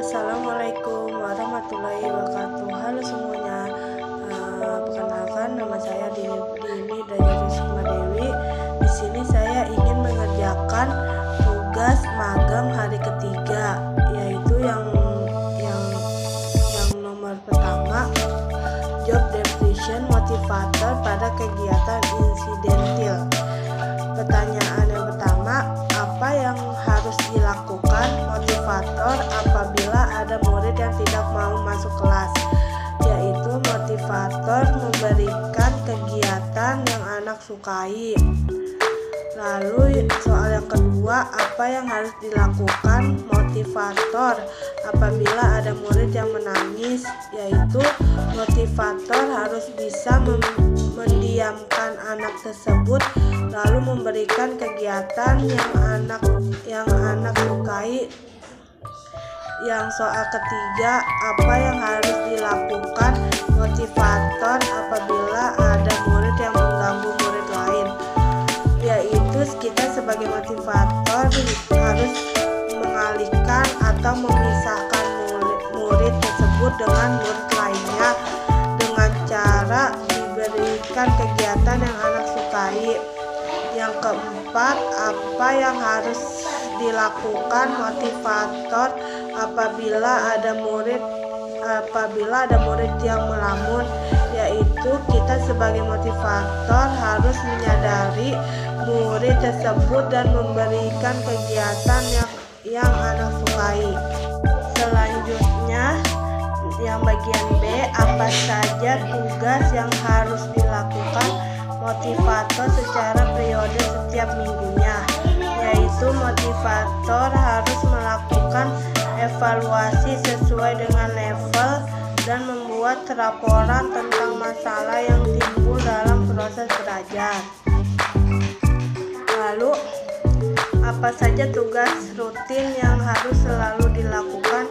Assalamualaikum warahmatullahi wabarakatuh. Halo semuanya. Perkenalkan, nama saya Dini Dayarusma Dewi. Di sini saya ingin mengerjakan tugas magang hari ketiga, yaitu yang nomor pertama, job description motivator pada kegiatan insidentil. Pertanyaan yang pertama, apa yang harus dilakukan motivator apabila ada murid yang tidak mau masuk kelas? Yaitu motivator memberikan kegiatan yang anak sukai. Lalu soal yang kedua, apa yang harus dilakukan motivator apabila ada murid yang menangis? Yaitu motivator harus bisa mendiamkan anak tersebut, lalu memberikan kegiatan yang anak sukai. Yang soal ketiga, apa yang harus dilakukan motivator apabila ada murid yang mengganggu murid lain? Yaitu kita sebagai motivator harus mengalihkan atau memisahkan murid tersebut dengan murid lainnya dengan cara diberikan kegiatan yang anak sukai. Yang keempat, apa yang harus dilakukan motivator apabila ada murid yang melamun? Yaitu kita sebagai motivator harus menyadari murid tersebut dan memberikan kegiatan yang anak sukai. Selanjutnya, yang bagian B, apa saja tugas yang harus dilakukan motivator secara periode setiap minggunya? Yaitu motivator harus melakukan evaluasi sesuai dengan level dan membuat laporan tentang masalah yang timbul dalam proses belajar. Lalu, apa saja tugas rutin yang harus selalu dilakukan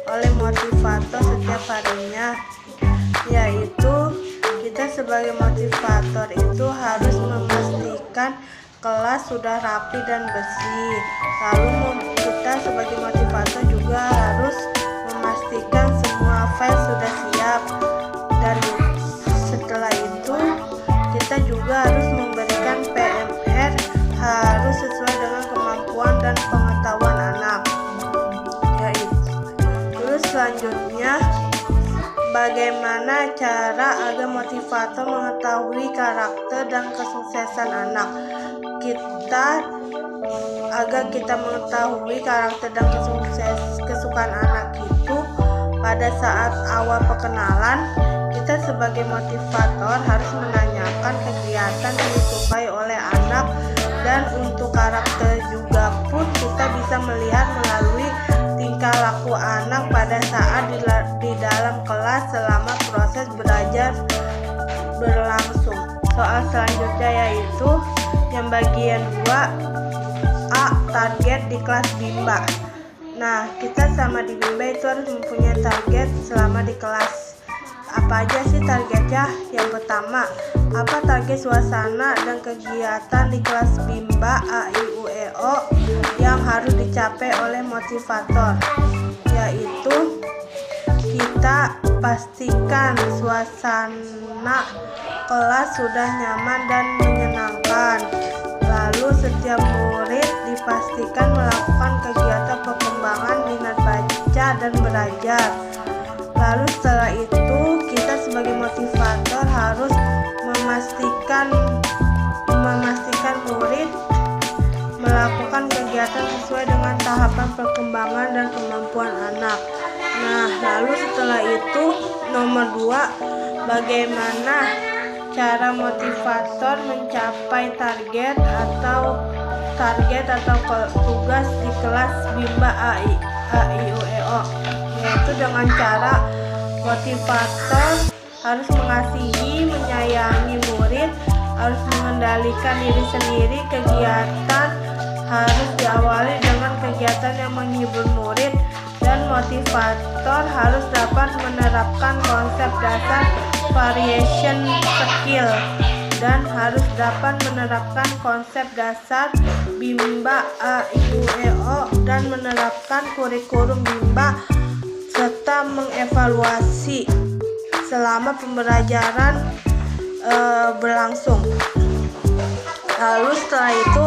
oleh motivator setiap harinya? Yaitu kita sebagai motivator itu harus memastikan kelas sudah rapi dan bersih. Lalu kita sebagai motivator juga harus memastikan semua file sudah siap. Dan setelah itu kita juga harus memberikan PMR harus sesuai dengan kemampuan dan pengetahuan anak. Terus selanjutnya, bagaimana cara agar motivator mengetahui karakter dan kesuksesan anak? Agar kita mengetahui karakter dan kesukaan anak itu, pada saat awal perkenalan, kita sebagai motivator harus menanyakan kegiatan yang disukai oleh anak, dan untuk karakter juga pun kita bisa melihat melalui tingkah laku anak pada saat di dalam kelas selama proses belajar berlangsung. Soal selanjutnya yaitu yang bagian 2A, target di kelas Bimba. Nah, kita sama di Bimba itu harus mempunyai target selama di kelas. Apa aja sih targetnya? Yang pertama, apa target suasana dan kegiatan di kelas Bimba A-I-U-E-O yang harus dicapai oleh motivator? Yaitu kita pastikan suasana kelas sudah nyaman dan menyenangkan. Lalu setiap murid dipastikan melakukan kegiatan perkembangan minat baca dan belajar. Lalu setelah itu kita sebagai motivator harus memastikan murid melakukan kegiatan sesuai dengan tahapan perkembangan dan kemampuan anak. Nah, lalu setelah itu nomor 2, bagaimana cara motivator mencapai target atau tugas di kelas Bimba A-I-U-E-O? Yaitu dengan cara motivator harus mengasihi, menyayangi murid, harus mengendalikan diri sendiri. Kegiatan harus diawali dengan kegiatan yang menghibur murid, dan motivator harus dapat menerapkan konsep dasar variation skill dan harus dapat menerapkan konsep dasar Bimba A-I-U-E-O dan menerapkan kurikulum Bimba serta mengevaluasi selama pembelajaran berlangsung. Lalu setelah itu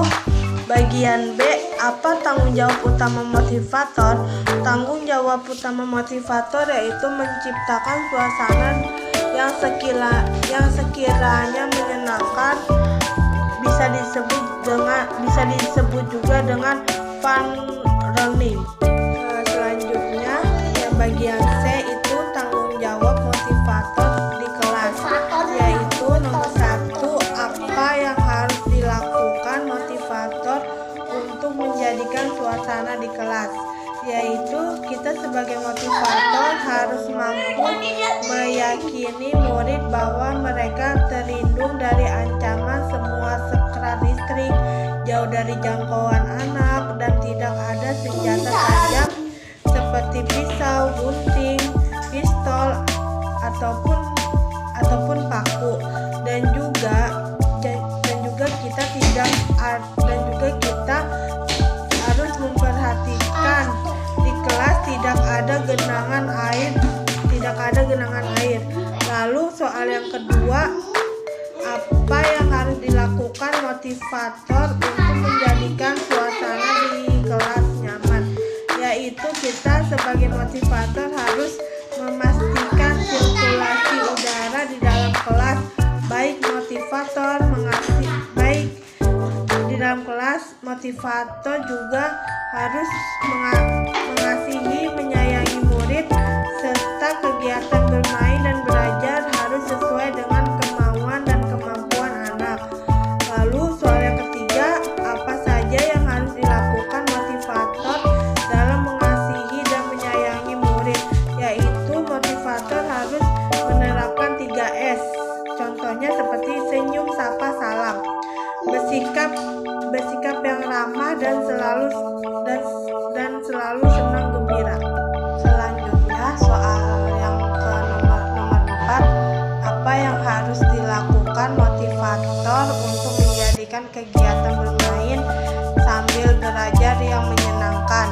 bagian B, apa tanggung jawab utama motivator? Tanggung jawab utama motivator yaitu menciptakan suasana yang sekiranya menyenangkan, bisa disebut juga dengan fun learning. Selanjutnya bagian C itu tanggung jawab motivator di kelas, yaitu nomor 1, apa yang harus dilakukan motivator untuk menjadikan suasana di kelas, yaitu kita sebagai motivator harus mampu meyakini murid bahwa mereka terlindung dari ancaman semua sekrat listrik, jauh dari jangkauan anak, dan tidak ada senjata tajam seperti pisau, gunting, pistol, ataupun paku, dan juga kita harus memperhatikan di kelas tidak ada genangan air. Lalu soal yang kedua, apa yang harus dilakukan motivator untuk menjadikan suasana di kelas nyaman, yaitu kita sebagai motivator harus memastikan sirkulasi udara di dalam kelas. Motivator juga harus mengasihi, menyayangi murid, serta kegiatan bermain dan belajar harus sesuai dengan kemauan dan kemampuan anak. Lalu soal yang ketiga, apa saja yang harus dilakukan motivator dalam mengasihi dan menyayangi murid, yaitu motivator harus menerapkan 3S. Contohnya seperti senyum, sapa, salam, bersikap yang ramah dan selalu senang gembira. Selanjutnya soal yang ke nomor 4, apa yang harus dilakukan motivator untuk menjadikan kegiatan bermain sambil belajar yang menyenangkan,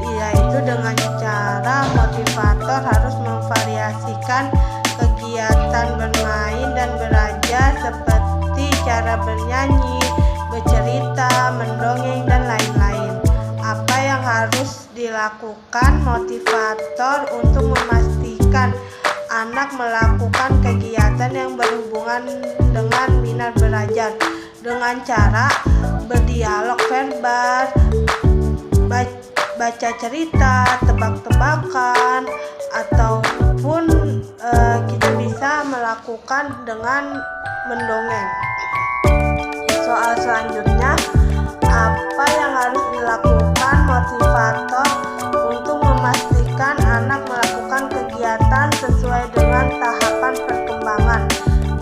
yaitu dengan cara motivator harus memvariasikan kegiatan bermain dan belajar seperti cara bernyanyi, bercerita, mendongeng, dan lain-lain. Apa yang harus dilakukan motivator untuk memastikan anak melakukan kegiatan yang berhubungan dengan minat belajar, dengan cara berdialog verbal, baca cerita, tebak-tebakan, ataupun kita bisa melakukan dengan mendongeng. Soal selanjutnya, apa yang harus dilakukan motivator untuk memastikan anak melakukan kegiatan sesuai dengan tahapan perkembangan?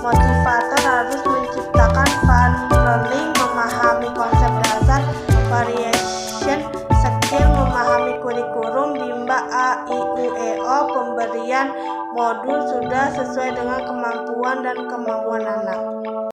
Motivator harus menciptakan fun learning, memahami konsep dasar, variation skill, memahami kurikulum Bimba A, I, U, E, O, pemberian modul sudah sesuai dengan kemampuan dan kemauan anak.